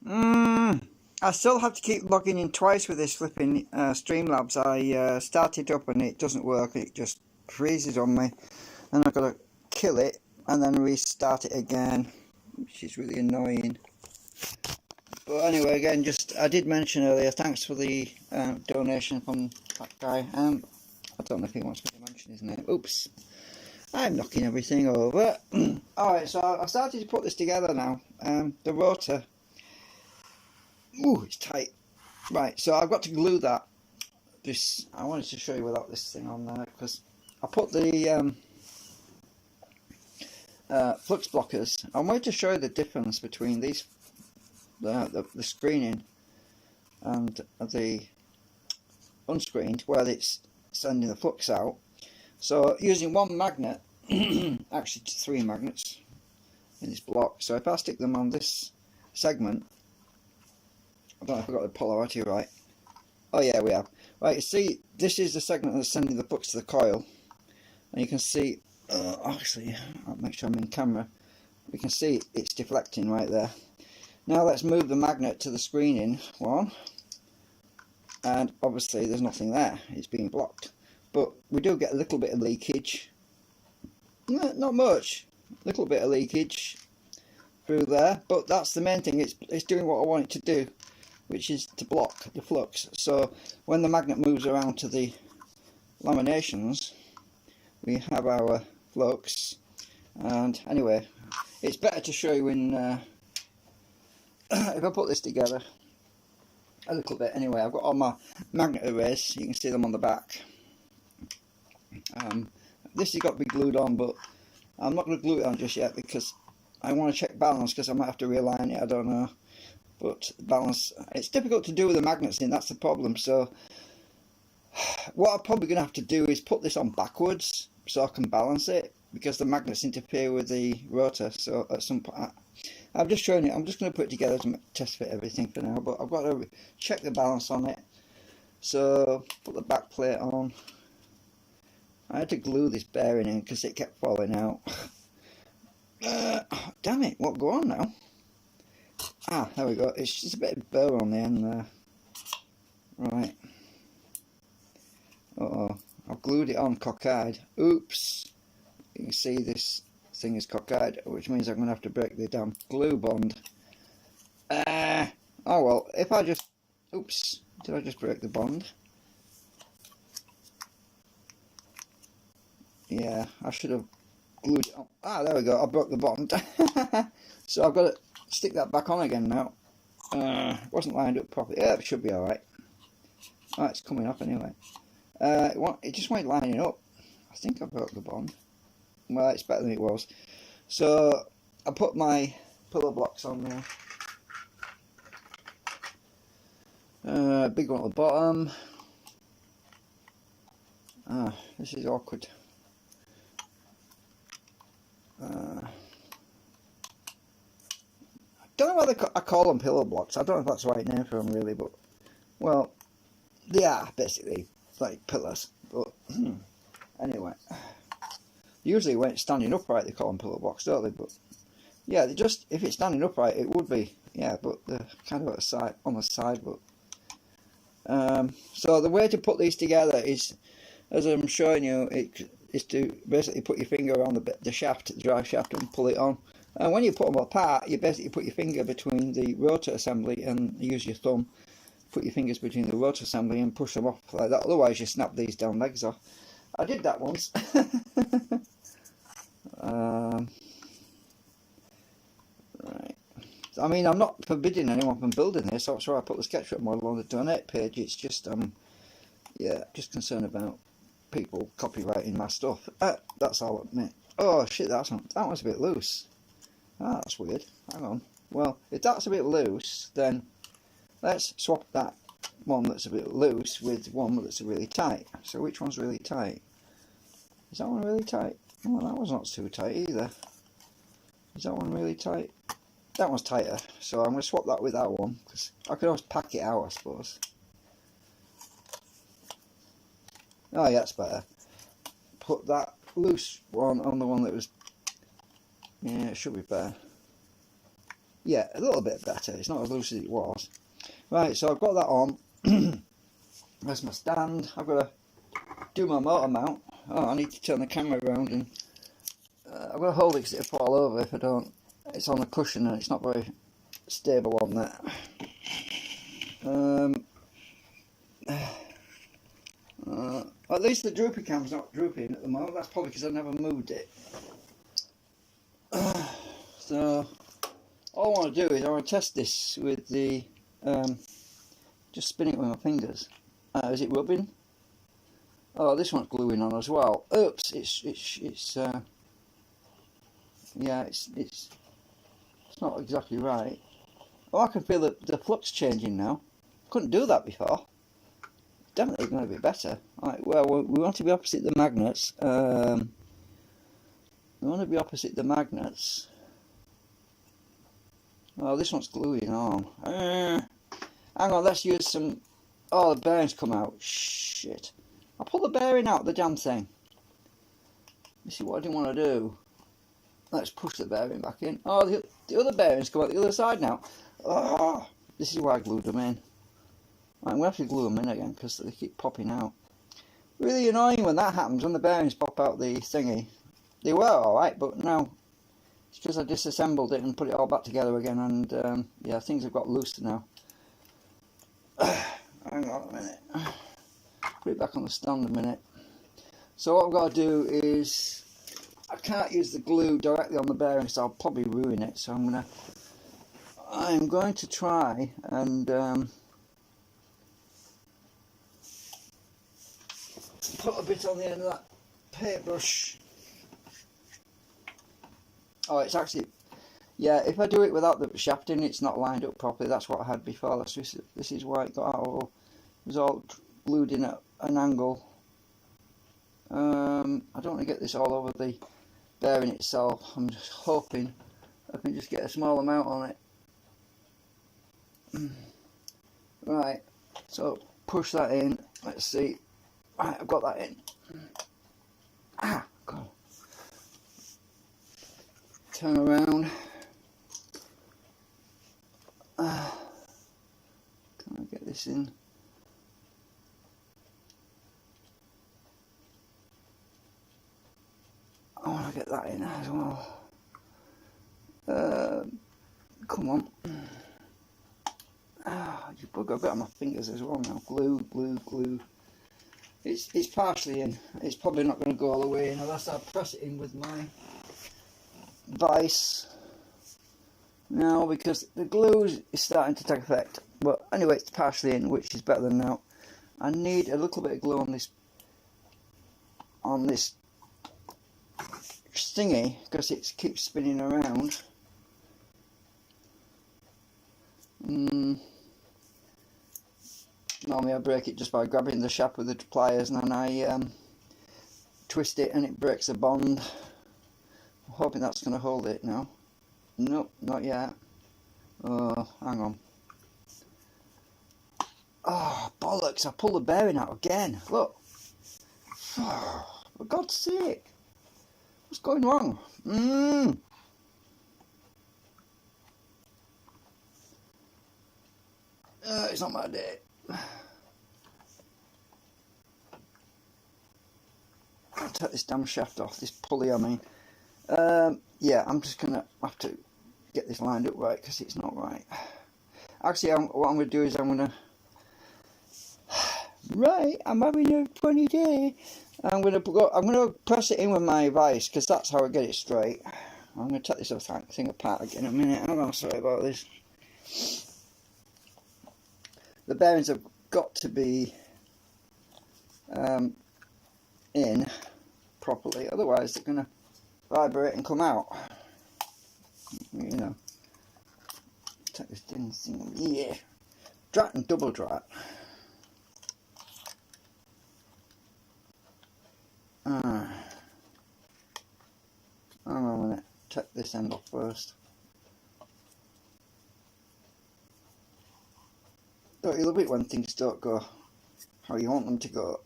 I still have to keep logging in twice with this flipping Streamlabs. I started up and it doesn't work. It just freezes on me, and I've got to kill it and then restart it again, which is really annoying. But anyway, again, just I did mention earlier, thanks for the donation from that guy. I don't know if he wants me to mention his name. Oops, I'm knocking everything over. Alright, so I've started to put this together now. The rotor. Ooh, it's tight. Right, so I've got to glue that. I wanted to show you without this thing on there, because I put the flux blockers. I wanted to show you the difference between these, the screening and the unscreened, where it's sending the flux out. So using one magnet, actually 3 magnets in this block. So if I stick them on this segment, I don't know if I got the polarity right. Oh yeah, we have. Right, you see, this is the segment that's sending the flux to the coil, and you can see. Actually, I'll make sure I'm in camera. We can see it's deflecting right there. Now let's move the magnet to the screening one, and obviously there's nothing there. It's being blocked, but we do get a little bit of leakage. No, not much. A little bit of leakage through there, but that's the main thing. It's doing what I want it to do, which is to block the flux. So when the magnet moves around to the laminations, we have our flux. And anyway, it's better to show you in if I put this together a little bit. Anyway, I've got all my magnet arrays. You can see them on the back. This has got to be glued on, but I'm not going to glue it on just yet because I want to check balance, because I might have to realign it, I don't know. But balance, it's difficult to do with the magnets in, that's the problem. So what I'm probably going to have to do is put this on backwards so I can balance it, because the magnets interfere with the rotor. So at some point, I'm just showing it, I'm just going to put it together to test fit everything for now, but I've got to check the balance on it. So put the back plate on. I had to glue this bearing in because it kept falling out. Damn it, what go on now? Ah, there we go. It's just a bit of burr on the end there. Right. Uh-oh. I've glued it on cockeyed. Oops. You can see this thing is cockeyed, which means I'm going to have to break the damn glue bond. Oh well, if I just... Oops. Did I just break the bond? Yeah, I should have glued it on. Ah, there we go. I broke the bond. So I've got to stick that back on again now. It wasn't lined up properly. Yeah, it should be alright. Oh, it's coming up anyway. It just won't lining up. I think I broke the bond. Well, it's better than it was. So I put my pillow blocks on there. Big one at the bottom. Ah, this is awkward. I don't know whether I call them pillow blocks. I don't know if that's the right name for them really, but well, they are basically like pillars. But anyway, usually when it's standing upright they call them pillow blocks, don't they? But yeah, they just, if it's standing upright it would be, yeah, but they're kind of at the side, on the side. But so the way to put these together is, as I'm showing you, is to basically put your finger around the shaft, the drive shaft, and pull it on. And when you put them apart, you basically put your finger between the rotor assembly and use your thumb. Put your fingers between the rotor assembly and push them off like that. Otherwise, you snap these down legs off. I did that once. Right. I mean, I'm not forbidding anyone from building this. That's why I put the SketchUp model on the donate page. It's just, yeah, just concerned about people copyrighting my stuff. That's all I admit. Oh shit, that one's a bit loose. Ah, that's weird. Hang on. Well, if that's a bit loose, then let's swap that one that's a bit loose with one that's really tight. So which one's really tight? Is that one really tight? Oh, that one's not too tight either. Is that one really tight? That one's tighter. So I'm going to swap that with that one, because I could always pack it out, I suppose. Oh yeah, that's better. Put that loose one on the one that was... Yeah, it should be better. Yeah, a little bit better. It's not as loose as it was. Right, so I've got that on. There's my stand. I've got to do my motor mount. Oh, I need to turn the camera around, and I've got to hold it because it'll fall over if I don't. It's on a cushion and it's not very stable on that. At least the droopy cam's not drooping at the moment. That's probably because I never moved it. So all I want to do is I want to test this with the just spin it with my fingers. Is it rubbing? Oh, this one's gluing on as well. Oops! Yeah, it's not exactly right. Oh, I can feel the flux changing now. Couldn't do that before. Definitely going to be better. Right, well, we want to be opposite the magnets. We want to be opposite the magnets. Oh, this one's gluing on. Hang on, let's use some. Oh, the bearings come out. Shit. I pulled the bearing out of the damn thing. This is what I didn't want to do. Let's push the bearing back in. Oh, the other bearings come out the other side now. Oh, this is why I glued them in. Right, I'm going to have to glue them in again because they keep popping out. Really annoying when that happens, when the bearings pop out the thingy. They were alright, but now it's because I disassembled it and put it all back together again, and yeah, things have got looser now. Hang on a minute. Put it back on the stand a minute. So what I've got to do is, I can't use the glue directly on the bearing, so I'll probably ruin it. So I'm going to try and put a bit on the end of that paintbrush. Oh, it's actually, yeah, if I do it without the shafting, it's not lined up properly. That's what I had before. This is why it got out. It was all glued in at an angle. I don't want to get this all over the bearing itself. I'm just hoping I can just get a small amount on it. Right, so push that in. Let's see. Right, I've got that in. Ah, God. Turn around. Can I get this in? I want to get that in as well. Come on. You bugger, I've got on my fingers as well now. Glue, glue, glue. It's partially in. It's probably not going to go all the way in unless I press it in with my vice. No, because the glue is starting to take effect. But anyway, it's partially in, which is better than now. I need a little bit of glue on this thingy because it keeps spinning around. Normally I break it just by grabbing the shaft with the pliers, and then I twist it and it breaks the bond. I'm hoping that's going to hold it now. Nope, not yet. Oh, hang on. Oh, bollocks, I pulled the bearing out again. Look. For God's sake. What's going wrong? It's not my day. I'll take this damn shaft off, this pulley I mean. Yeah, I'm just going to have to get this lined up right because it's not right. Actually, what I'm going to do is I'm going to... Right, I'm having a funny day. I'm going to press it in with my vice because that's how I get it straight. I'm going to take this other thing apart again in a minute. I'm sorry about this. The bearings have got to be in properly, otherwise they're going to vibrate and come out. You know. Take this thing, yeah. Drat and double drat. Hang on a minute, take this end off first. Don't you love it when things don't go how you want them to go?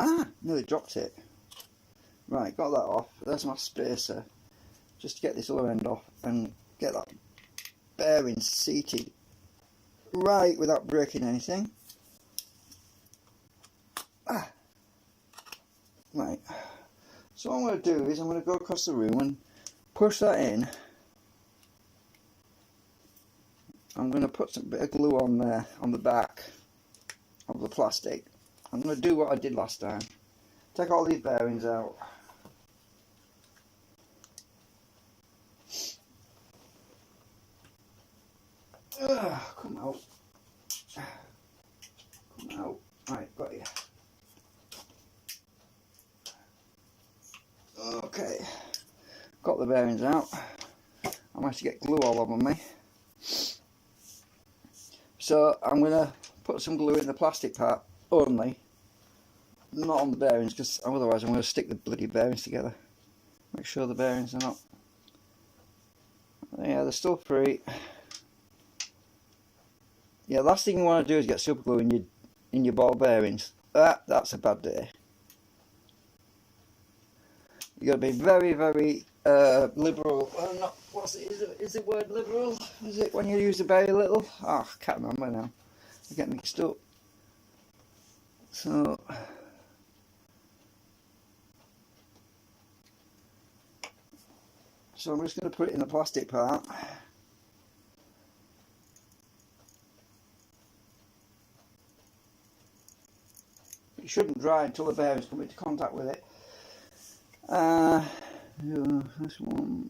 Ah, nearly dropped it. Right, got that off. There's my spacer. Just to get this other end off and get that bearing seated right without breaking anything. Right. So what I'm going to do is I'm going to go across the room and push that in. I'm going to put some bit of glue on there, on the back of the plastic. I'm going to do what I did last time. Take all these bearings out. Come out. Come out. Right, got you. Okay. Got the bearings out. I managed to get glue all over me. So I'm going to put some glue in the plastic part only. Not on the bearings, because otherwise I'm going to stick the bloody bearings together. Make sure the bearings are not... Yeah, they're still free. Yeah, last thing you want to do is get super glue in your ball bearings. That's a bad day. You got to be very, very liberal. Not what's it? Is the word liberal? Is it when you use it very little? Oh, I can't remember now. I get mixed up. So I'm just going to put it in the plastic part. It shouldn't dry until the bearings come into contact with it. Yeah, this one.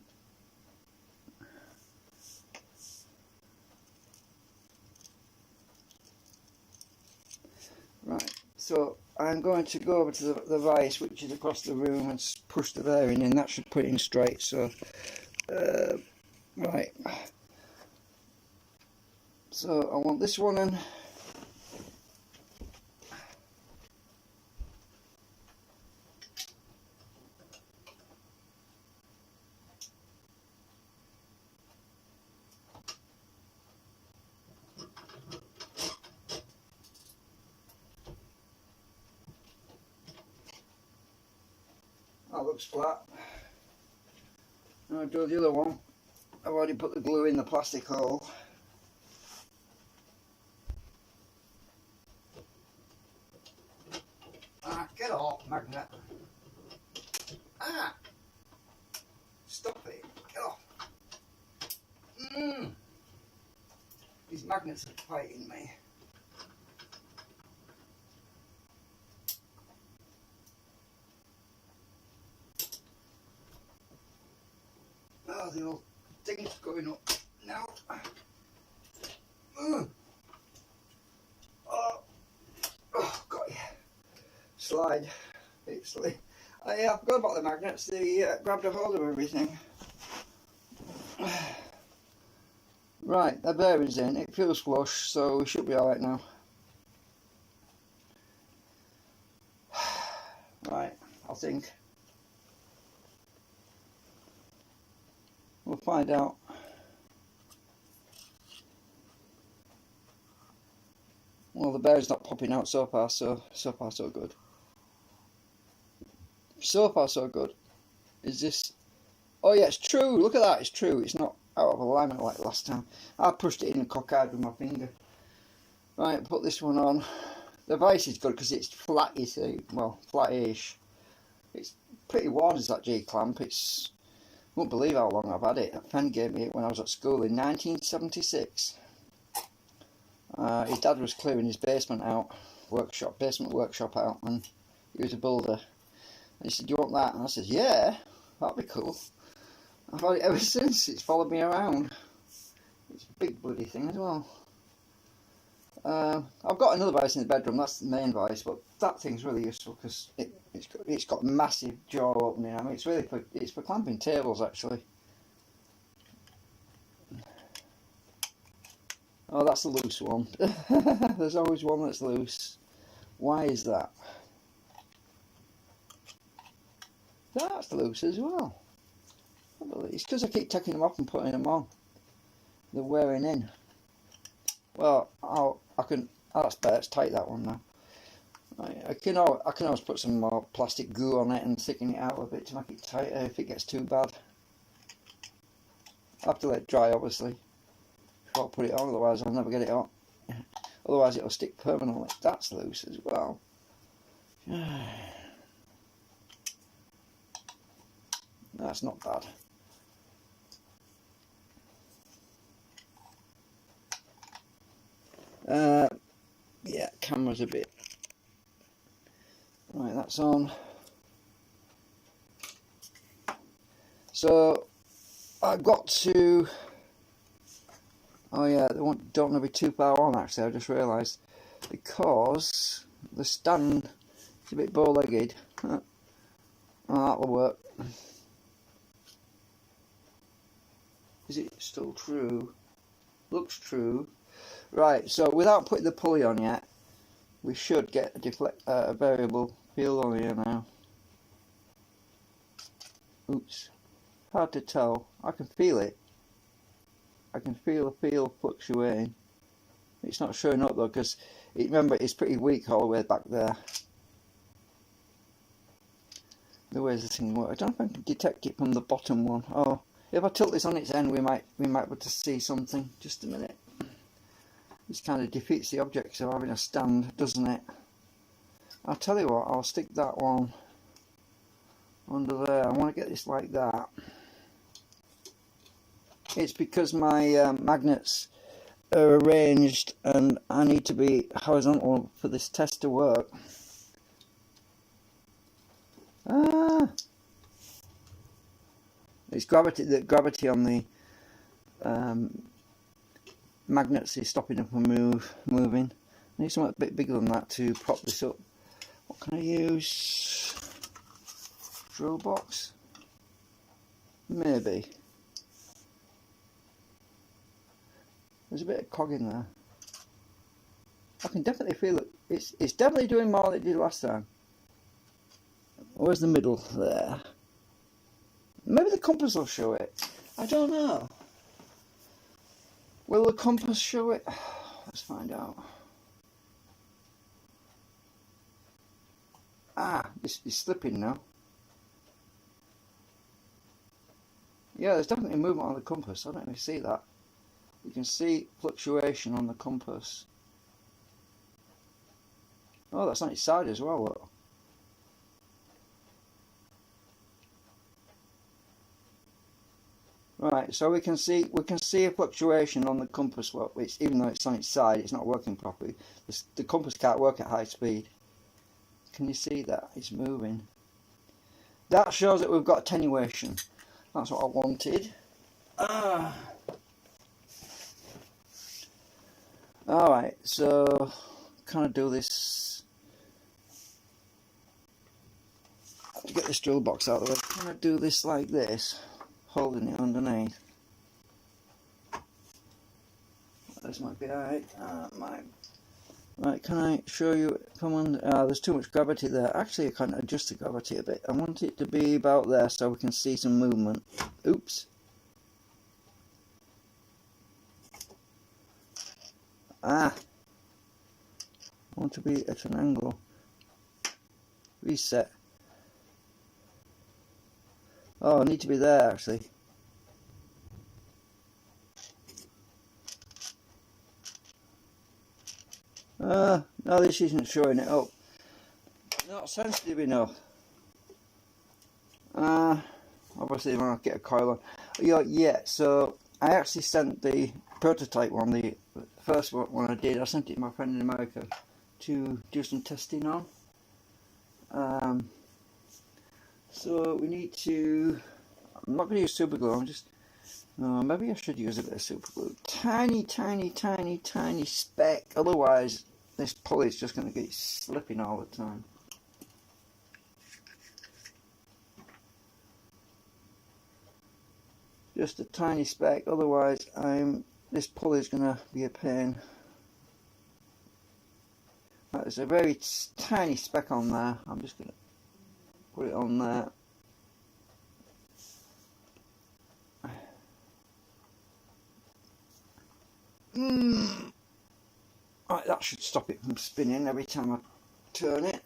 Right, so I'm going to go over to the vise, which is across the room, and push the bearing in. That should put it in straight. So, right. So I want this one in. That looks flat. Now I'll do the other one. I've already put the glue in the plastic hole. Get off, magnet. Stop it. Get off. These magnets are fighting me. Oh, the old thing's going up now. Oh, got you. Slide. I forgot about the magnets. They grabbed a hold of everything. Right, the bearing's in. It feels flush, so we should be alright now. Right, I think. We'll find out. Well, the bearing's not popping out so far, so good. So far, so good. Is this... Oh yeah, it's true. Look at that. It's true. It's not out of alignment like last time. I pushed it in cockeyed with my finger. Right, put this one on. The vise is good because it's flat, you see. Well, flat-ish. It's pretty worn as that G-clamp. It's... Won't believe how long I've had it. A friend gave me it when I was at school in 1976. His dad was clearing his basement out. Basement workshop out. And he was a builder. And he said, "Do you want that?" And I said, "Yeah, that'd be cool." I've had it ever since. It's followed me around. It's a big bloody thing as well. I've got another vise in the bedroom. That's the main vise, but that thing's really useful because it's got massive jaw opening. I mean, it's for clamping tables actually. Oh, that's a loose one. There's always one that's loose. Why is that? That's loose as well. It's because I keep taking them off and putting them on. They're wearing in. Well, that's better. Let's tighten that one now. I can always put some more plastic glue on it and thicken it out a bit to make it tighter if it gets too bad. I have to let it dry, obviously, before I put it on, otherwise I'll never get it on. Otherwise it'll stick permanently. That's loose as well. That's not bad. Yeah, camera's a bit. Right, that's on. So I've got to. Oh yeah, they don't want to be too far on. Actually, I just realised, because the stand is a bit bow-legged. Oh, that'll work. Is it still true? Looks true. Right, so without putting the pulley on yet, we should get a variable field on here now. Oops, hard to tell. I can feel it. I can feel the field fluctuating. It's not showing up though, because remember, it's pretty weak all the way back there. The way the thing works. I don't know if I can detect it from the bottom one. Oh, if I tilt this on its end, we might be able to see something. Just a minute. This kind of defeats the object of having a stand, doesn't it? I'll tell you what, I'll stick that one under there. I want to get this like that. It's because my magnets are arranged and I need to be horizontal for this test to work. It's gravity. The gravity on the magnets is stopping them from moving. I need something a bit bigger than that to prop this up. What can I use? Drill box? Maybe. There's a bit of cog in there. I can definitely feel it. It's definitely doing more than it did last time. Where's the middle? There. Maybe the compass will show it. I don't know. Will the compass show it? Let's find out. Ah, it's slipping now. Yeah, there's definitely movement on the compass. I don't even see that. You can see fluctuation on the compass. Oh, that's on its side as well. Look. Right, so we can see a fluctuation on the compass. Well, even though it's on its side, it's not working properly. The compass can't work at high speed. Can you see that? It's moving. That shows that we've got attenuation. That's what I wanted. Alright, so kind of do this. To get this drill box out of the way, kind of do this like this, holding it underneath. This might be alright. Right, can I show you? Come on. There's too much gravity there. Actually, I can adjust the gravity a bit. I want it to be about there so we can see some movement. Oops. I want to be at an angle. Reset. Oh, I need to be there actually. No, this isn't showing it up. Not sensitive enough. Obviously when I get a coil on. Yeah, so I actually sent the prototype one, the first one I did, I sent it to my friend in America to do some testing on. So we need to, I'm not going to use super glue, I'm just, maybe I should use a bit of super glue. Tiny, tiny, tiny, tiny speck, otherwise this pulley is just going to get slipping all the time. Just a tiny speck, otherwise this pulley is going to be a pain. Right, there's a very tiny speck on there. I'm just going to put it on there. Right, that should stop it from spinning every time I turn it.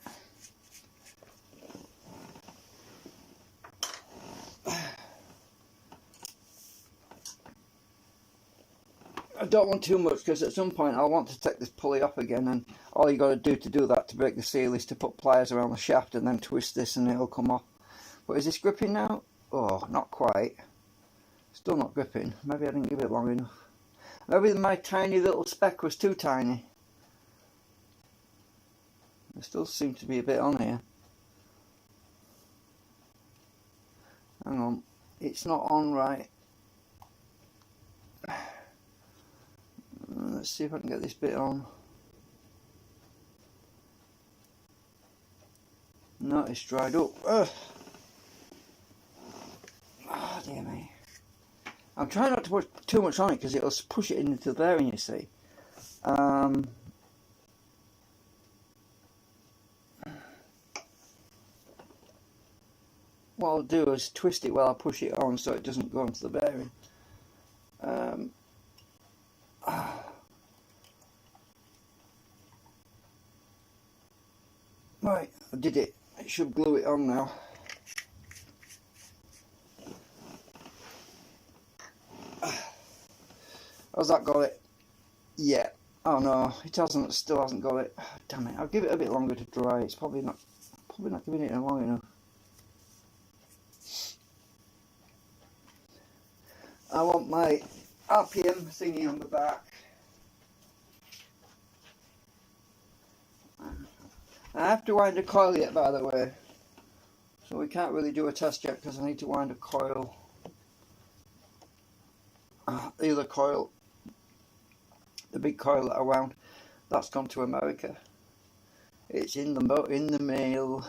I don't want too much because at some point I'll want to take this pulley off again, and all you got to do to break the seal is to put pliers around the shaft and then twist this and it'll come off. But is this gripping now? Oh, not quite. Still not gripping. Maybe I didn't give it long enough. Maybe my tiny little speck was too tiny. There still seems to be a bit on here. Hang on. It's not on right. Let's see if I can get this bit on. No, it's dried up. Ugh. Oh dear me. I'm trying not to put too much on it because it'll push it into the bearing, you see. What I'll do is twist it while I push it on so it doesn't go into the bearing. Right, I did it. It should glue it on now. Has that got it? Yeah. Oh no, it hasn't. Still hasn't got it. Damn it! I'll give it a bit longer to dry. It's probably not giving it long enough. I want my RPM thingy on the back. I have to wind a coil yet, by the way, so we can't really do a test yet because I need to wind a coil. The other coil, the big coil that I wound, that's gone to America. It's in the mail.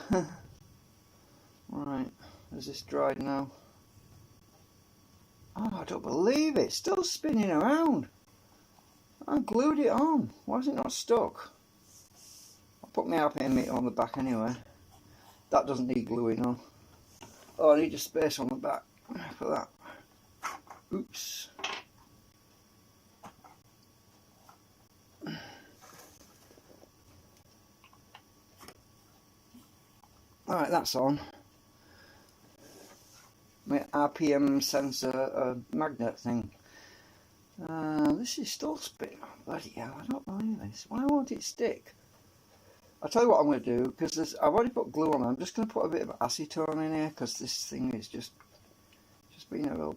Right, is this dried now? Oh, I don't believe it! It's still spinning around. I glued it on. Why is it not stuck? Put my RPM meter on the back anyway. That doesn't need gluing on. Oh, I need a space on the back for that. Oops. Alright, that's on. My RPM sensor magnet thing. This is still spinning. Bloody hell, I don't believe this. Why won't it stick? I'll tell you what I'm going to do, because I've already put glue on. I'm just going to put a bit of acetone in here, because this thing is just being a real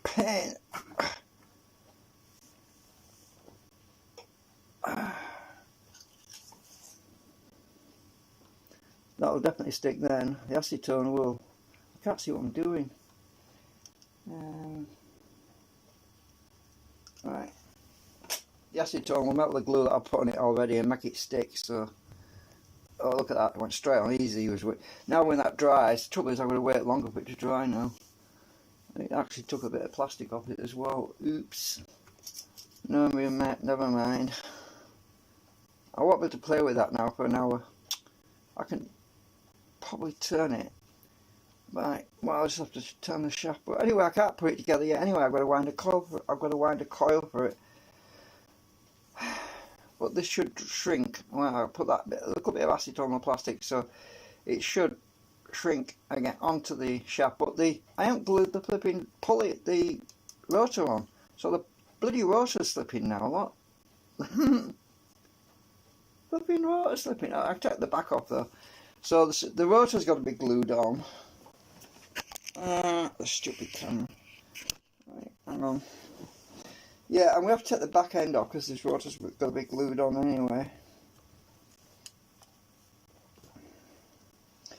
pain. That'll definitely stick then. The acetone will. I can't see what I'm doing. Right. The acetone will melt the glue that I've put on it already and make it stick, so... Oh, look at that, it went straight on easy. Now when that dries, the trouble is I'm going to wait longer for it to dry now. It actually took a bit of plastic off it as well. Oops. No, never mind. I won't be able to play with that now for an hour. I can probably turn it. Right, well I'll just have to turn the shaft. But anyway, I can't put it together yet. Anyway, I've got to wind a coil for it. But this should shrink. Well, I'll put a little bit of acetone on the plastic, so it should shrink again onto the shaft. But I haven't glued the flipping pulley, the rotor on, so the bloody rotor's slipping now. What? Flipping rotor slipping. I've taken the back off though, so the rotor's got to be glued on. The stupid camera. Right, hang on. Yeah, and we have to take the back end off because this rotor's got to be glued on anyway.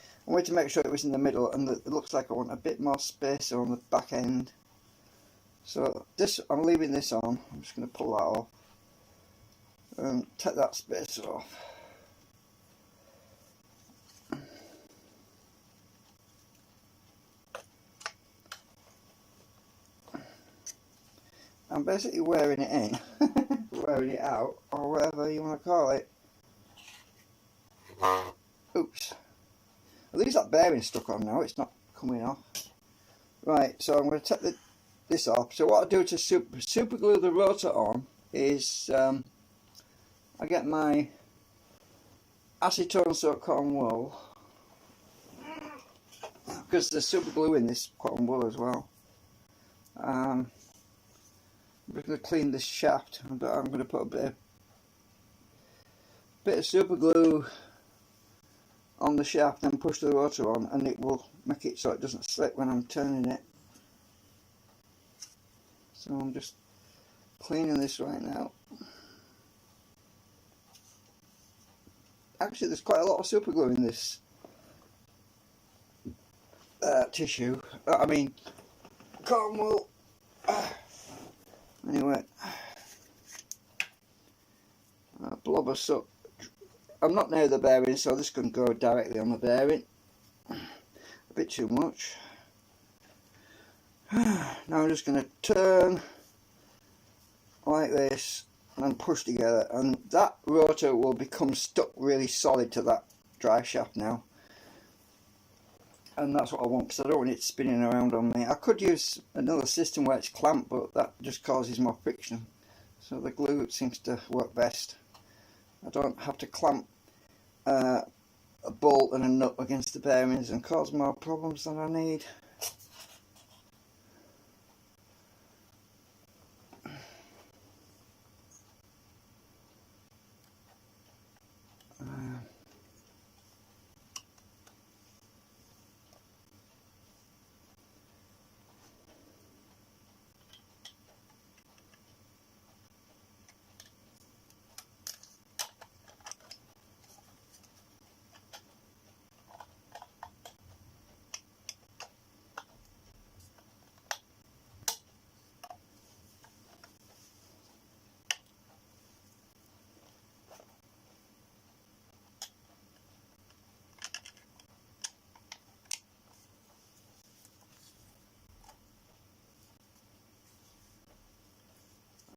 I wanted to make sure it was in the middle, and it looks like I want a bit more space on the back end. So this, I'm leaving this on. I'm just going to pull that off and take that space off. I'm basically wearing it in, wearing it out, or whatever you want to call it. Oops. At least that bearing's stuck on now, it's not coming off. Right, so I'm going to take this off. So what I do to super glue the rotor on is I get my acetone soaked cotton wool, because there's super glue in this cotton wool as well. I'm just going to clean this shaft, but I'm going to put a bit of super glue on the shaft and push the rotor on, and it will make it so it doesn't slip when I'm turning it. So I'm just cleaning this right now. Actually, there's quite a lot of super glue in this tissue. I mean, cotton wool. Anyway, a blob of soot. I'm not near the bearing, so this can go directly on the bearing. A bit too much. Now I'm just going to turn like this and push together, and that rotor will become stuck really solid to that drive shaft now, and that's what I want, because I don't want it spinning around on me. I could use another system where it's clamped, but that just causes more friction, so the glue seems to work best. I don't have to clamp a bolt and a nut against the bearings and cause more problems than I need.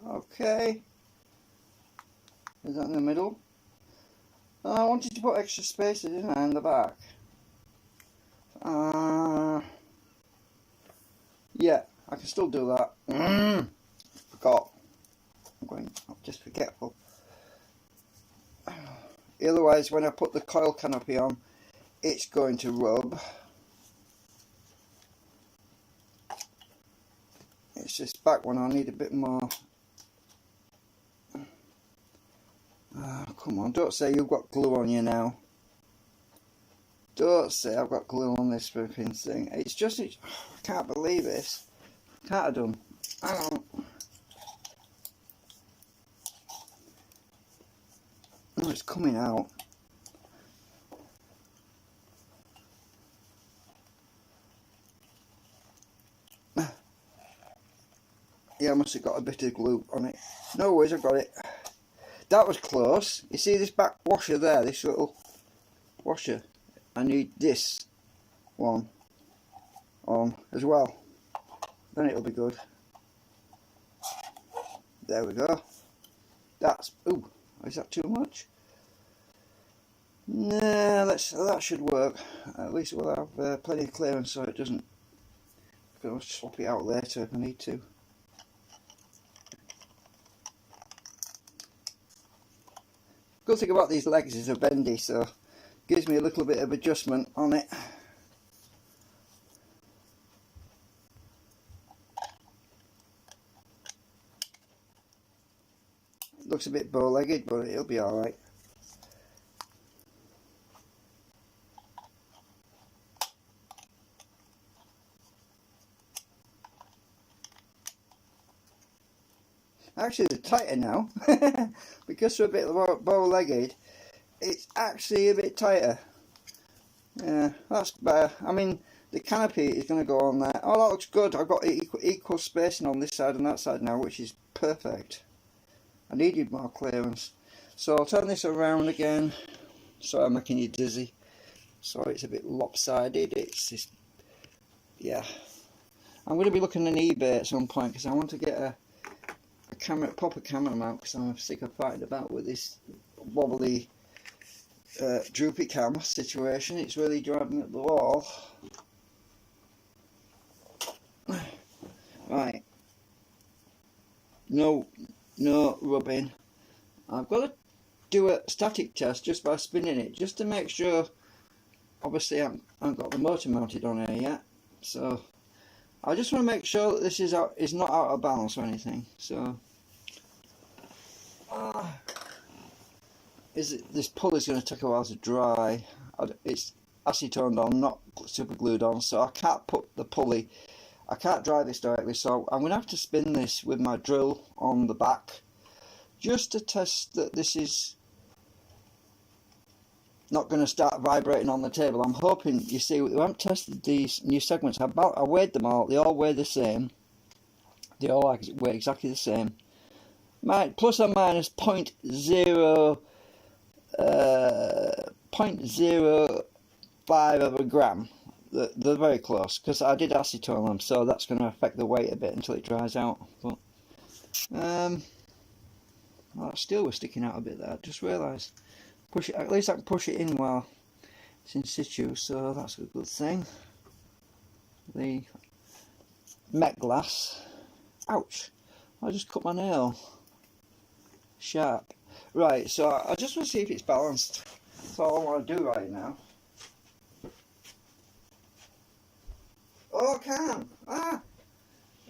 Okay, is that in the middle? I wanted to put extra spaces, didn't I, in the back? Yeah, I can still do that. Forgot. I'm just forgetful. Otherwise, when I put the coil canopy on, it's going to rub. It's this back one I need a bit more. Come on, don't say you've got glue on you now. Don't say I've got glue on this flipping thing. It's just, I can't believe this. Can't have done. Hang on. Oh, it's coming out. Yeah, I must have got a bit of glue on it. No worries, I've got it. That was close. You see this back washer there, this little washer? I need this one on as well. Then it'll be good. There we go. That's, ooh, is that too much? Nah, that should work. At least we'll have plenty of clearance so it doesn't. I can always swap it out later if I need to. Good thing about these legs is they're bendy, so it gives me a little bit of adjustment on it. Looks a bit bow-legged, but it'll be alright. Actually, they're tighter now. Because they're a bit bow-legged, it's actually a bit tighter. Yeah, that's better. I mean, the canopy is going to go on there. Oh, that looks good. I've got equal spacing on this side and that side now, which is perfect. I needed more clearance. So I'll turn this around again. Sorry, I'm making you dizzy. Sorry, it's a bit lopsided. It's just, yeah. I'm going to be looking on eBay at some point because I want to get a proper camera mount, because I'm sick of fighting about with this wobbly droopy cam situation. It's really driving me up the wall. Right. No rubbing. I've got a do a static test just by spinning it, just to make sure. Obviously I haven't got the motor mounted on here yet, so I just want to make sure that this is not out of balance or anything. So this pulley's going to take a while to dry. It's acetoned on, not super glued on, so I can't put the pulley, I can't dry this directly, so I'm going to have to spin this with my drill on the back just to test that this is not going to start vibrating on the table. I'm hoping, you see, we haven't tested these new segments. I weighed them all, they all weigh the same, they all weigh exactly the same, plus or minus 0.05 of a gram. They're very close, because I did acetone them, so that's going to affect the weight a bit until it dries out. But well, that steel was sticking out a bit there, I just realised. Push it, at least I can push it in while it's in situ, so that's a good thing. The Met glass, ouch, I just cut my nail, sharp. Right, so I just want to see if it's balanced. That's all I want to do right now. Oh, I can!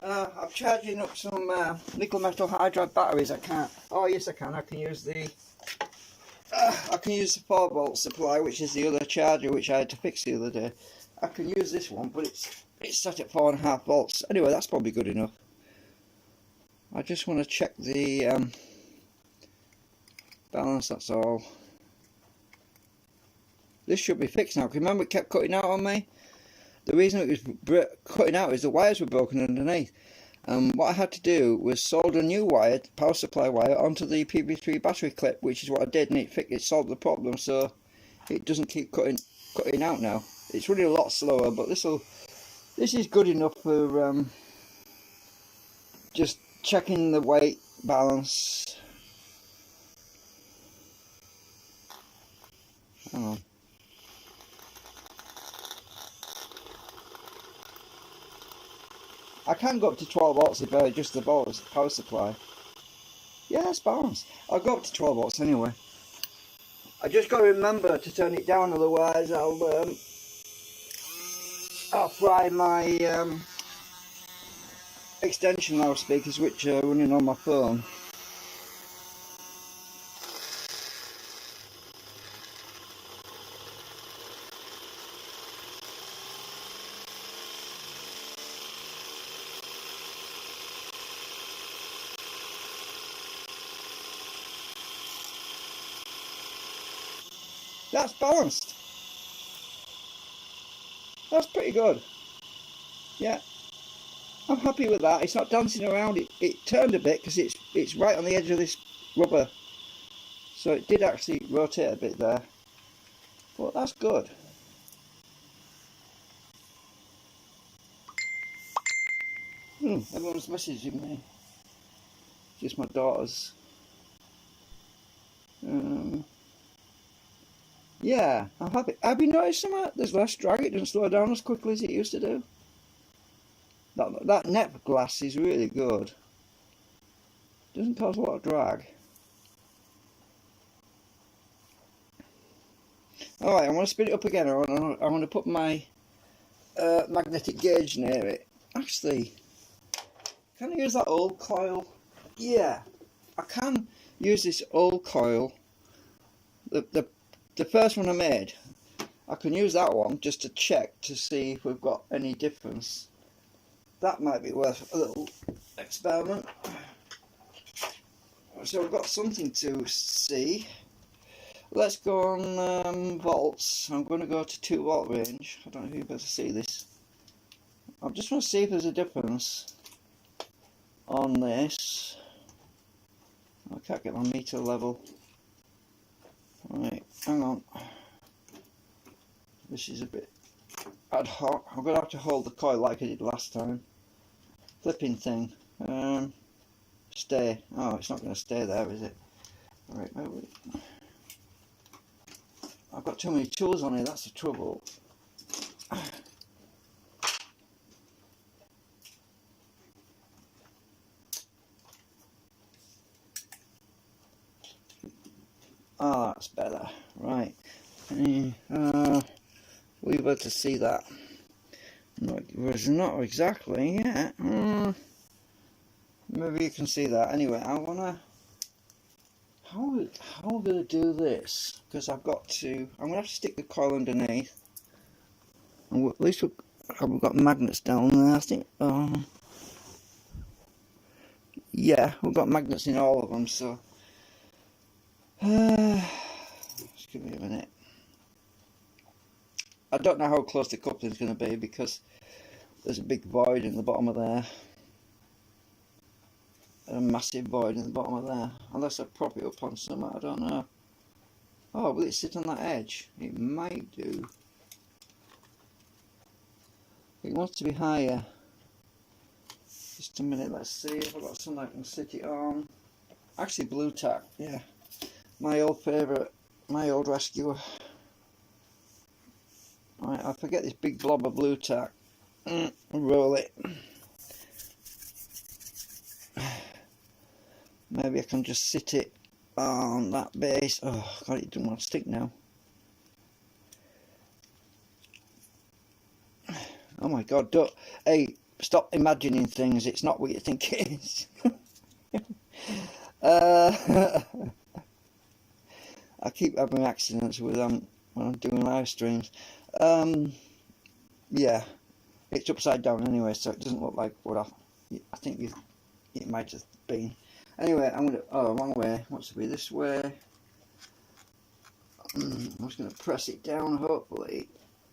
I'm charging up some nickel metal hydride batteries. I can't. Oh yes, I can. I can use the 4-volt supply, which is the other charger which I had to fix the other day. I can use this one, but it's set at 4.5 volts. Anyway, that's probably good enough. I just want to check the balance, that's all. This should be fixed now, because remember it kept cutting out on me? The reason it was cutting out is the wires were broken underneath. What I had to do was solder a new wire, power supply wire, onto the PV3 battery clip, which is what I did, and it solved the problem, so it doesn't keep cutting out now. It's running a lot slower, but this is good enough for just checking the weight balance. Hang on. I can go up to 12 volts if I adjust the power supply. Yeah, it's balanced. I'll go up to 12 volts anyway. I just got to remember to turn it down, otherwise I'll fry my extension loudspeakers, which are running on my phone. That's balanced. That's pretty good. Yeah, I'm happy with that. It's not dancing around. It turned a bit because it's right on the edge of this rubber, so it did actually rotate a bit there. But that's good. Everyone's messaging me. Just my daughters. Yeah, I'm happy. Have you noticed something? There's less drag. It doesn't slow down as quickly as it used to do. That net glass is really good. Doesn't cause a lot of drag. Alright, I want to spin it up again. I want to put my magnetic gauge near it. Actually, can I use that old coil? Yeah, I can use this old coil. The first one I made, I can use that one just to check to see if we've got any difference. That might be worth a little experiment. So we've got something to see. Let's go on volts. I'm going to go to 2 volt range. I don't know if you're able to see this. I just want to see if there's a difference on this. I can't get my meter level. Right, hang on. This is a bit ad hoc. I'm going to have to hold the coil like I did last time. Flipping thing. Stay. Oh, it's not going to stay there, is it? Alright, wait. I've got too many tools on here, that's the trouble. Oh, that's better. Right. We were to see that. No, it was not exactly yet. Maybe you can see that. Anyway, I wanna. How am I gonna do this? Because I'm gonna have to stick the coil underneath. And at least we've got magnets down there. I think. Yeah, we've got magnets in all of them. So. Just give me a minute. I don't know how close the coupling's going to be because there's a big void in the bottom of there. A massive void in the bottom of there. Unless I prop it up on something, I don't know. Oh, will it sit on that edge? It might do. It wants to be higher. Just a minute, let's see if I've got something I can sit it on. Actually, blue tack, yeah. My old favourite, my old rescuer. Right, I forget this big blob of blue tack. Roll it. Maybe I can just sit it on that base. Oh god, it doesn't want to stick now. Oh my god, don't. Hey, stop imagining things, it's not what you think it is. I keep having accidents with them when I'm doing live streams. Yeah, it's upside down anyway, so it doesn't look like what I think it might have been. Anyway, I'm gonna. Oh, wrong way. Wants to be this way. I'm just gonna press it down. Hopefully,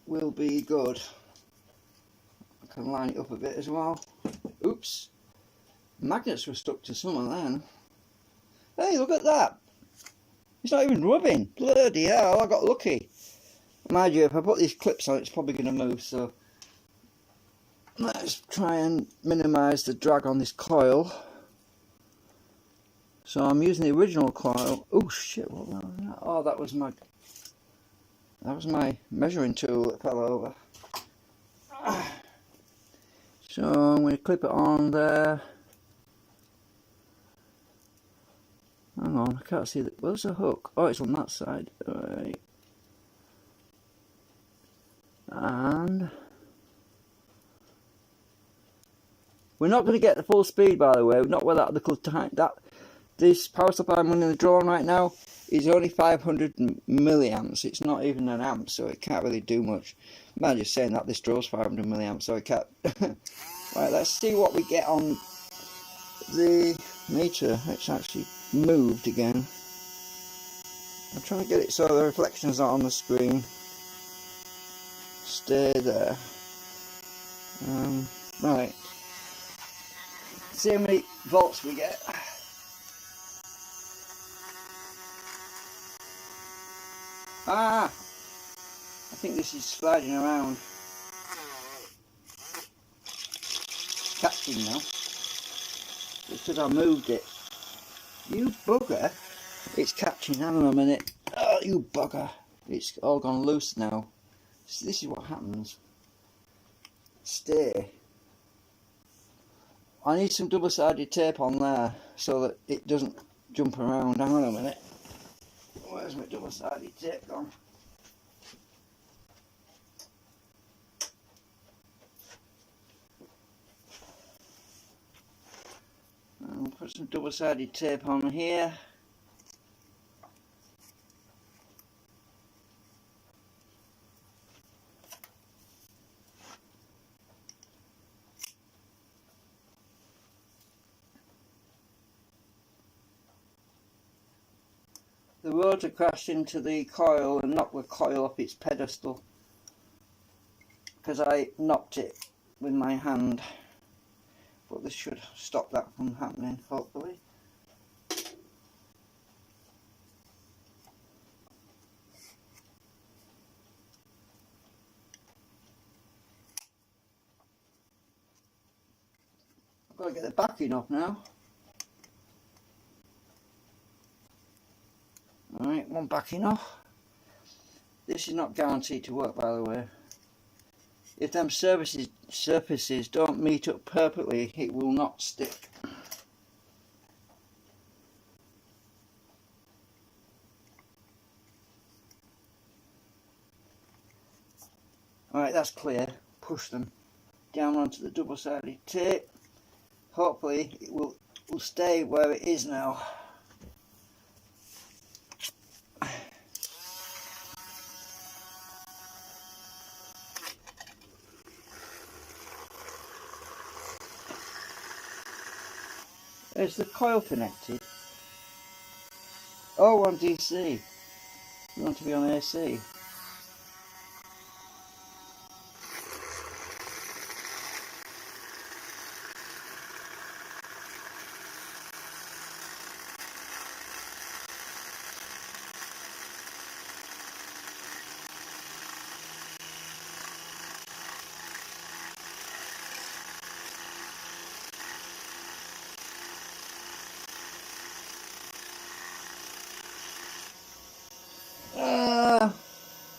will be good. I can line it up a bit as well. Oops, magnets were stuck to some of them. Hey, look at that! It's not even rubbing. Bloody hell! I got lucky. Mind you, if I put these clips on, it's probably gonna move. So let's try and minimise the drag on this coil. So I'm using the original coil. Oh shit! What was that? Oh, that was my measuring tool that fell over. So I'm going to clip it on there. Hang on, I can't see that. Where's the hook? Oh, it's on that side. Alright. And we're not going to get the full speed, by the way. Not with that little time. This power supply I'm running the drone right now is only 500 milliamps. It's not even an amp, so it can't really do much. Man, just saying that this drone's 500 milliamps, so it can't. Right, let's see what we get on the meter. It's actually moved again. I'm trying to get it so the reflections are on the screen. Stay there. Right. See how many volts we get. Ah! I think this is sliding around. Catching now. It's because I moved it. You bugger! It's catching. Hang on a minute. Oh, you bugger! It's all gone loose now. So this is what happens. Stay. I need some double-sided tape on there so that it doesn't jump around. Hang on a minute. Where's my double-sided tape gone? I'll put some double-sided tape on here. The rotor crashed into the coil and knocked the coil off its pedestal because I knocked it with my hand, but this should stop that from happening, hopefully. I've got to get the backing off now. Alright, one backing off. This is not guaranteed to work, by the way. If them surfaces don't meet up perfectly, it will not stick. Right, that's clear. Push them down onto the double-sided tape. Hopefully it will stay where it is now. Is the coil connected? Oh, on DC. You want to be on AC.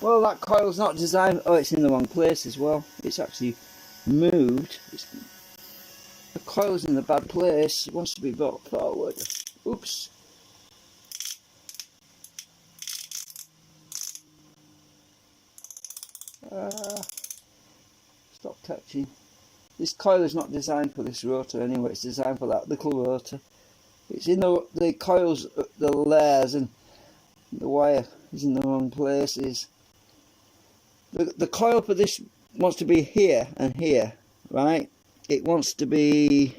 Well, that coil's not designed. Oh, it's in the wrong place as well. It's actually moved. The coil's in the bad place. It wants to be brought forward. Oops. Stop touching. This coil is not designed for this rotor anyway. It's designed for that little rotor. It's in the coils, the layers, and the wire is in the wrong places. The coil for this wants to be here and here, right? It wants to be,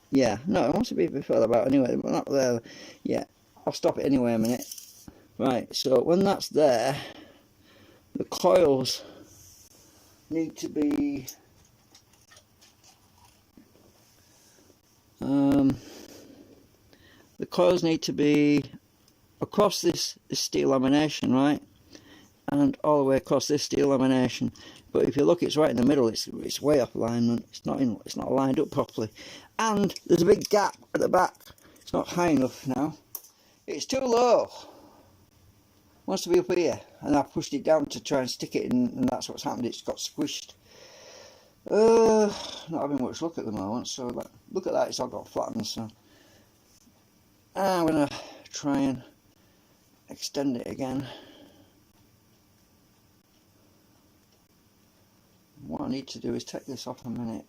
yeah, no, it wants to be a bit further out anyway, but not there. Yeah, I'll stop it anyway a minute. Right, so when that's there, the coils need to be across this steel lamination, right, and all the way across this steel lamination. But if you look, it's right in the middle. It's way off alignment. It's not lined up properly, and there's a big gap at the back. It's not high enough now. It's too low. It wants to be up here, and I pushed it down to try and stick it in, and that's what's happened. It's got squished. Not having much luck at the moment. So look at that. It's all got flattened. So I'm gonna try and extend it again. What I need to do is take this off a minute.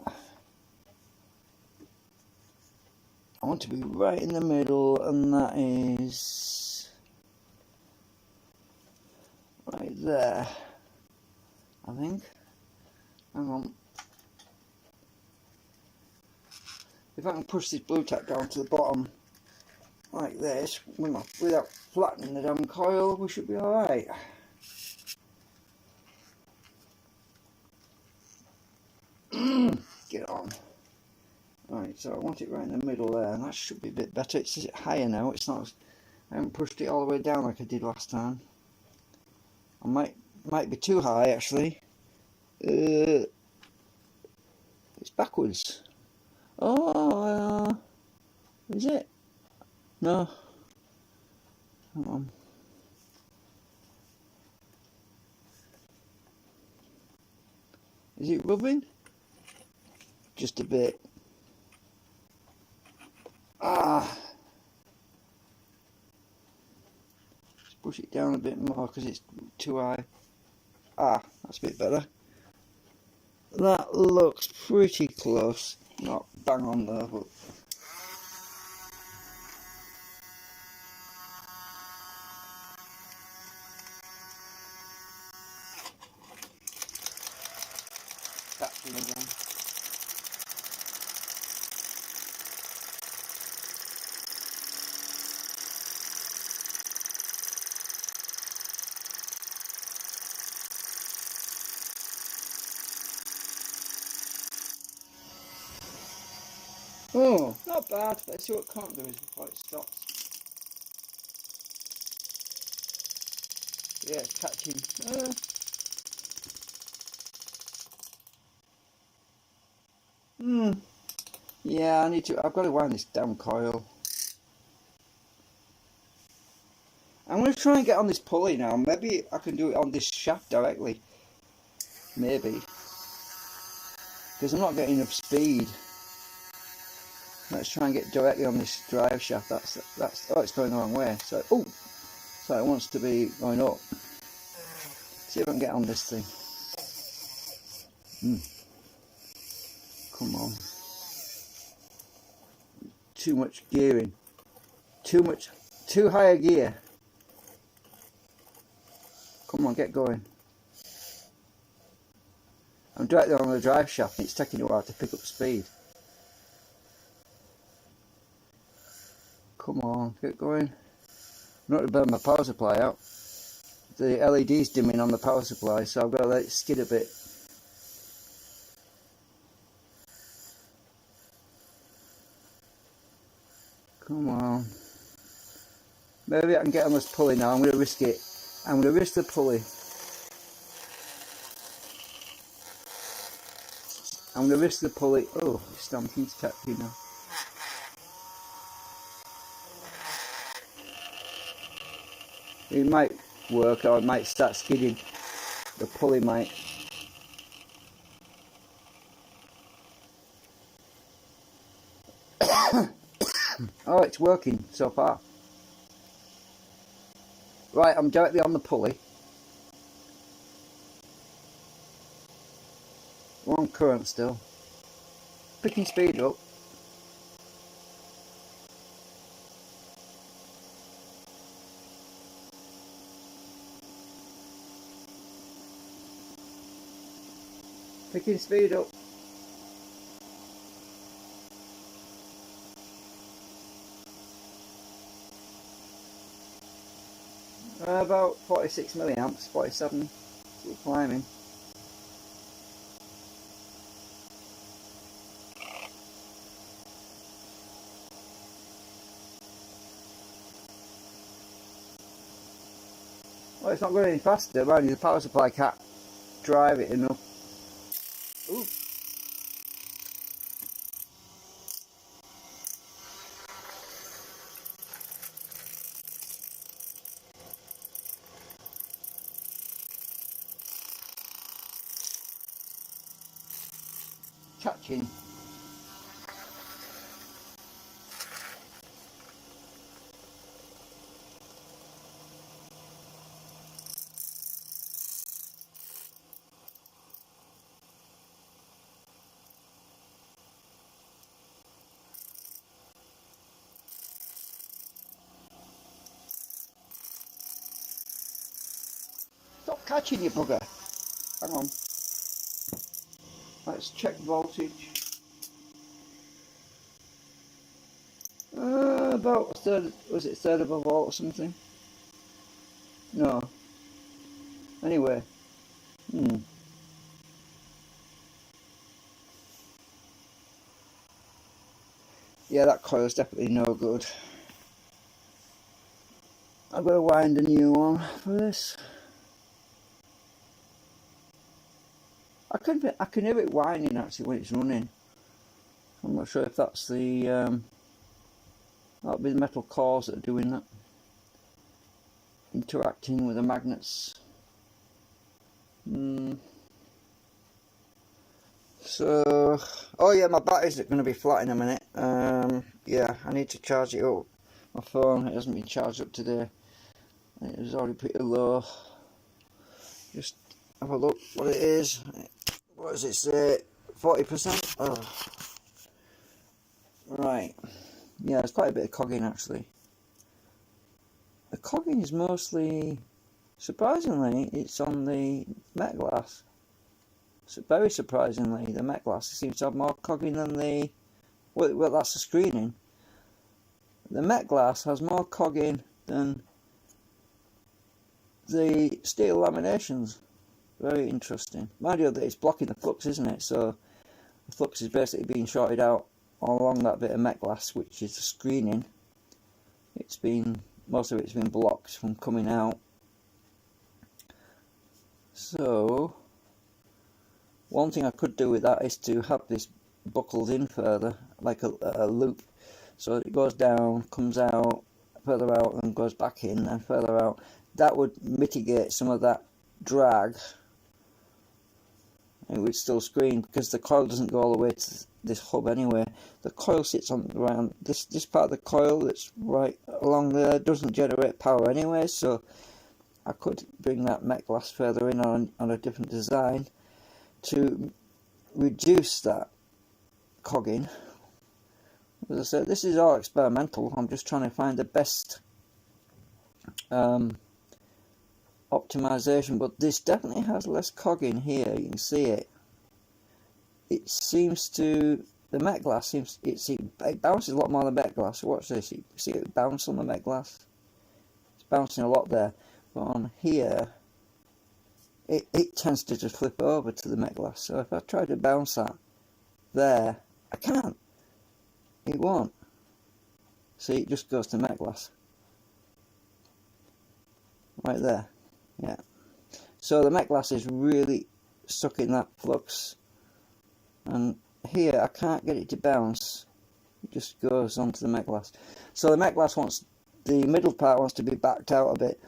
I want to be right in the middle, and that is right there, I think. Hang on. If I can push this blue tack down to the bottom like this without flattening the damn coil, we should be alright. Get on. Right, so I want it right in the middle there, and that should be a bit better. It's higher now. It's not. I haven't pushed it all the way down like I did last time. I might be too high actually. It's backwards. Oh, is it? No. Hang on. Is it rubbing? Just a bit. Let's push it down a bit more because it's too high. That's a bit better. That looks pretty close. Not bang on there, but that's in again. Oh, not bad. Let's see what it can't do is before it stops. Yeah, it's catching. Yeah, I've got to wind this damn coil. I'm going to try and get on this pulley now. Maybe I can do it on this shaft directly. Maybe. Because I'm not getting enough speed. Let's try and get directly on this drive shaft. That's oh, it's going the wrong way. So it wants to be going up. See if I can get on this thing. Come on. Too much gearing. Too high a gear. Come on, get going. I'm directly on the drive shaft and it's taking a while to pick up speed. Come on, get going. Not to burn my power supply out. The LED's dimming on the power supply, so I've got to let it skid a bit. Come on. Maybe I can get on this pulley now. I'm going to risk it. I'm going to risk the pulley. I'm going to risk the pulley. Oh, it's stamping to taxi now. It might work or it might start skidding. The pulley might. Oh, it's working so far. Right, I'm directly on the pulley. We're on current still. Picking speed up. Picking speed up. About 46 milliamps, 47. Keep climbing. Well, it's not going any faster, mind you, the power supply can't drive it enough. Ooh. Catching. Stop catching, you bugger. Hang on. Let's check voltage. About a third, was it a third of a volt or something? No. Anyway. Yeah, that coil's definitely no good. I've got to wind a new one for this. I can hear it winding actually when it's running. I'm not sure if that's the that'll be the metal cores that are doing that, interacting with the magnets. So, oh yeah, my battery's going to be flat in a minute. Yeah, I need to charge it up. My phone, it hasn't been charged up today. It was already pretty low. Just have a look what it is. What does it say? 40%? Oh. Right. Yeah, there's quite a bit of cogging actually. The cogging is mostly, surprisingly, it's on the met glass. So very surprisingly, the met glass seems to have more cogging than the, well that's the screening. The met glass has more cogging than the steel laminations. Very interesting. Mind you, that it's blocking the flux, isn't it? So the flux is basically being shorted out all along that bit of met glass, which is the screening. Most of it's been blocked from coming out. So one thing I could do with that is to have this buckled in further, like a loop, so it goes down, comes out, further out, and goes back in, and further out. That would mitigate some of that drag. It would still screen because the coil doesn't go all the way to this hub anyway. The coil sits on around this part of the coil that's right along there, doesn't generate power anyway, so I could bring that met glass further in on a different design to reduce that cogging. As I said, this is all experimental. I'm just trying to find the best optimization, but this definitely has less cogging here. You can see it. It seems to, the Met glass seems, it bounces a lot more than Met glass. Watch this, you see it bounce on the Met glass? It's bouncing a lot there. But on here, it tends to just flip over to the Met glass. So if I try to bounce that there, I can't. It won't. See, it just goes to Met glass. Right there. Yeah. So the Met glass is really sucking that flux. And here I can't get it to bounce. It just goes onto the Met glass. So the Met glass wants, the middle part wants to be backed out a bit.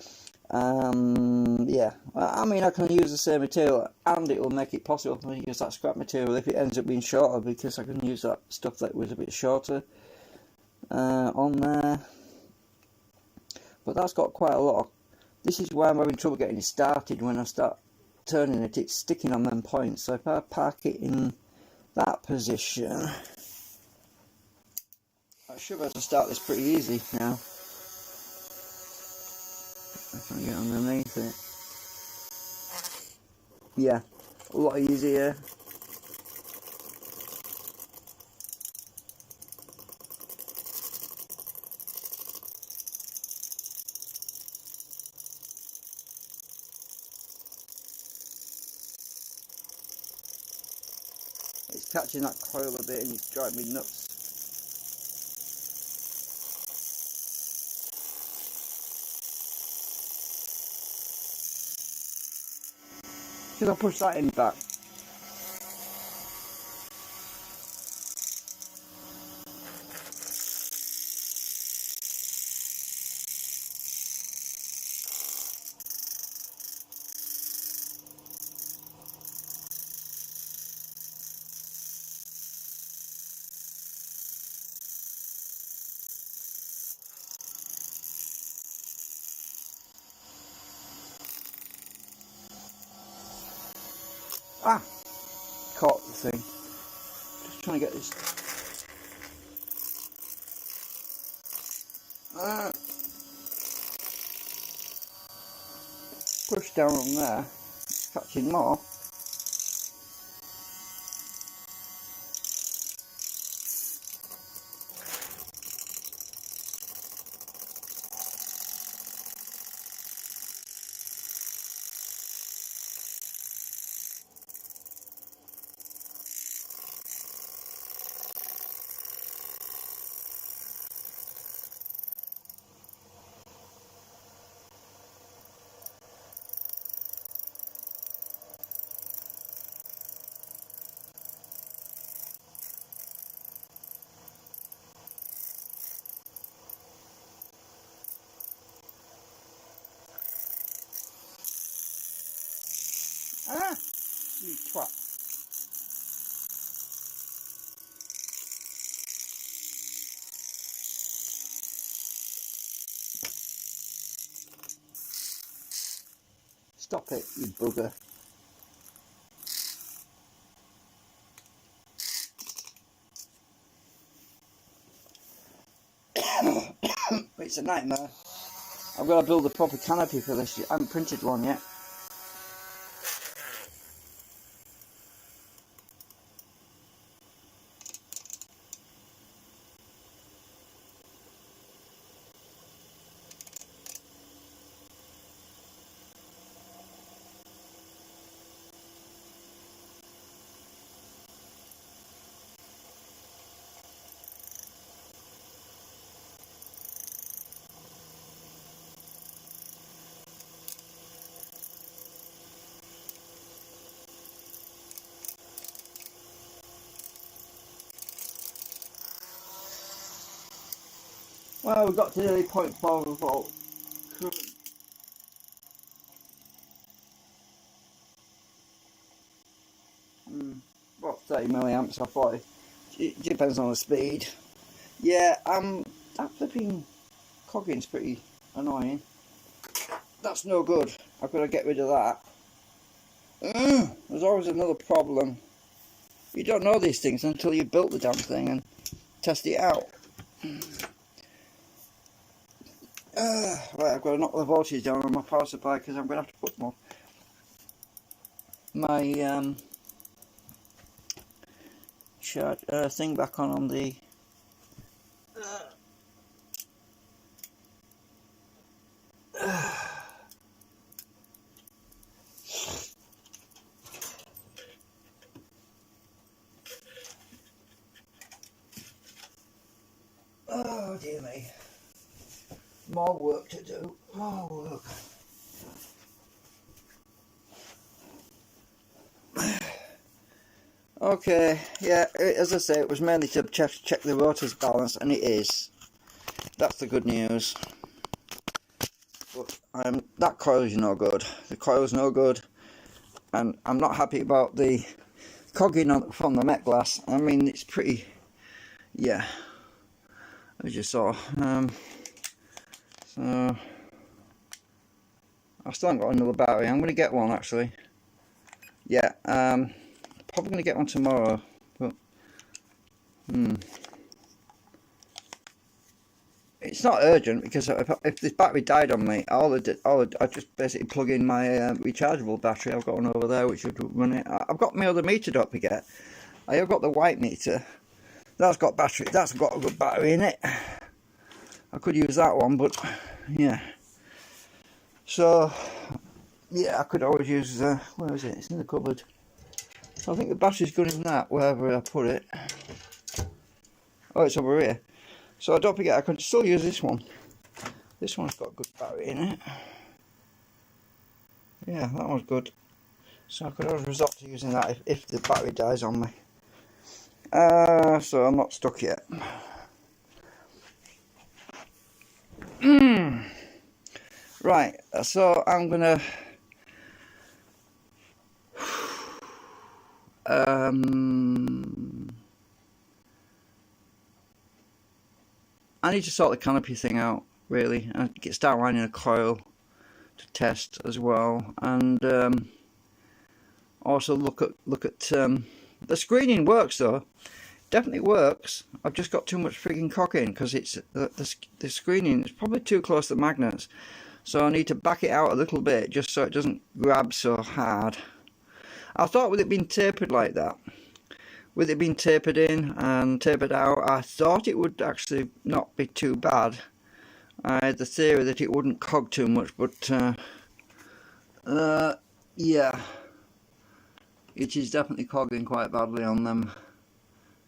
Yeah, I mean, I can use the same material and it will make it possible for me to use that scrap material if it ends up being shorter, because I can use that stuff that was a bit shorter on there. But that's got quite a lot of, this is why I'm having trouble getting it started. When I start turning it, it's sticking on them points. So if I park it in that position, I should be able to start this pretty easy now. If I get underneath it. Yeah, a lot easier. It's catching that coil a bit and it's driving me nuts. Should I push that in back? Ah! Caught the thing. Just trying to get this. Push down on there. It's catching more. Ah! You twat. Stop it, you bugger. It's a nightmare. I've got to build a proper canopy for this. I haven't printed one yet. Well, we've got to nearly 0.4 volt current. About 30 milliamps, I thought. It depends on the speed. Yeah, that flipping cogging's pretty annoying. That's no good. I've got to get rid of that. There's always another problem. You don't know these things until you've built the damn thing and test it out. Right, I've got to knock the voltage down on my power supply because I'm going to have to put my charge thing back on the oh dear me, more work to do, more work. Okay, yeah, as I say, it was mainly to check the rotor's balance, and it is. That's the good news. But that coil is no good. The coil's no good, and I'm not happy about the cogging from the Met glass. I mean, it's pretty, yeah, as you saw. So I still haven't got another battery. I'm going to get one actually. Yeah, probably going to get one tomorrow, but it's not urgent because if this battery died on me, I just basically plug in my rechargeable battery. I've got one over there which would run it. I've got my other meter, don't forget. I have got the white meter. That's got battery. That's got a good battery in it. I could use that one, but yeah. So yeah, I could always use. Where is it? It's in the cupboard. So I think the battery's good in that, wherever I put it. Oh, it's over here. So don't forget, I can still use this one. This one's got a good battery in it. Yeah, that one's good. So I could always resort to using that if the battery dies on me. So I'm not stuck yet. Right, so I'm gonna I need to sort the canopy thing out really, and start lining a coil to test as well, and also look at the screening works though. Definitely works. I've just got too much freaking cock in because it's the screening is probably too close to the magnets, so I need to back it out a little bit just so it doesn't grab so hard. I thought with it being tapered like that, with it being tapered in and tapered out, I thought it would actually not be too bad. I had the theory that it wouldn't cog too much, but yeah, it is definitely cogging quite badly on them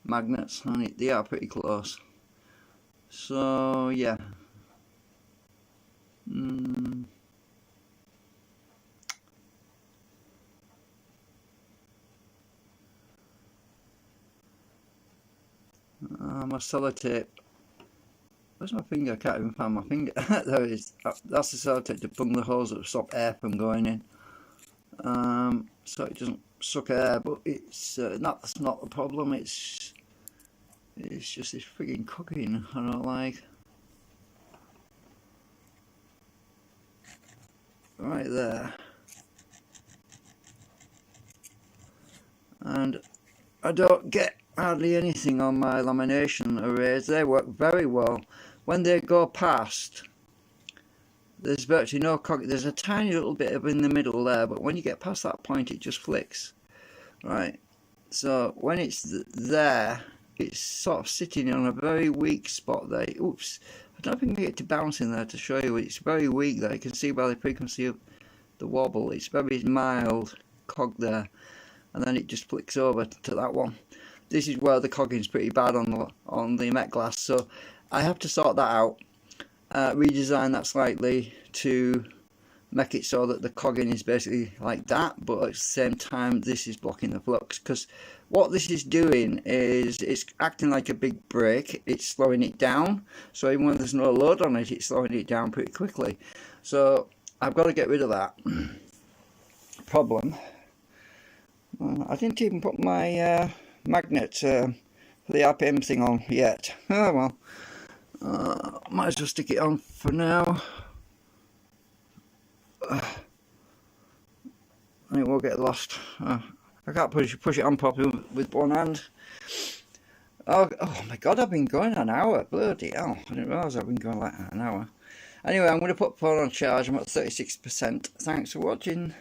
magnets, and they are pretty close. So yeah. My sellotape. Where's my finger? I can't even find my finger. There it is. That's the sellotape to plug the holes that stop air from going in. So it doesn't suck air, but it's that's not the problem. It's just this frigging cooking I don't like. Right there. And I don't get hardly anything on my lamination arrays. They work very well. When they go past, there's virtually no cog. There's a tiny little bit in the middle there, but when you get past that point it just flicks. Right, so when it's there, it's sort of sitting on a very weak spot there. Oops, I don't know if I can get it to bounce in there to show you. It's very weak there. You can see by the frequency of the wobble. It's very mild cog there, and then it just flicks over to that one. This is where the cogging is pretty bad on the Met glass, so I have to sort that out, redesign that slightly to make it so that the cogging is basically like that, but at the same time this is blocking the flux, because what this is doing is it's acting like a big brake. It's slowing it down, so even when there's no load on it, it's slowing it down pretty quickly. So I've got to get rid of that problem. I didn't even put my magnet for the RPM thing on yet. Oh well, might as well stick it on for now. And it won't get lost. I can't push it on properly with one hand. Oh my god, I've been going an hour. Bloody hell. I didn't realise I've been going like an hour. Anyway, I'm going to put phone on charge. I'm at 36%. Thanks for watching.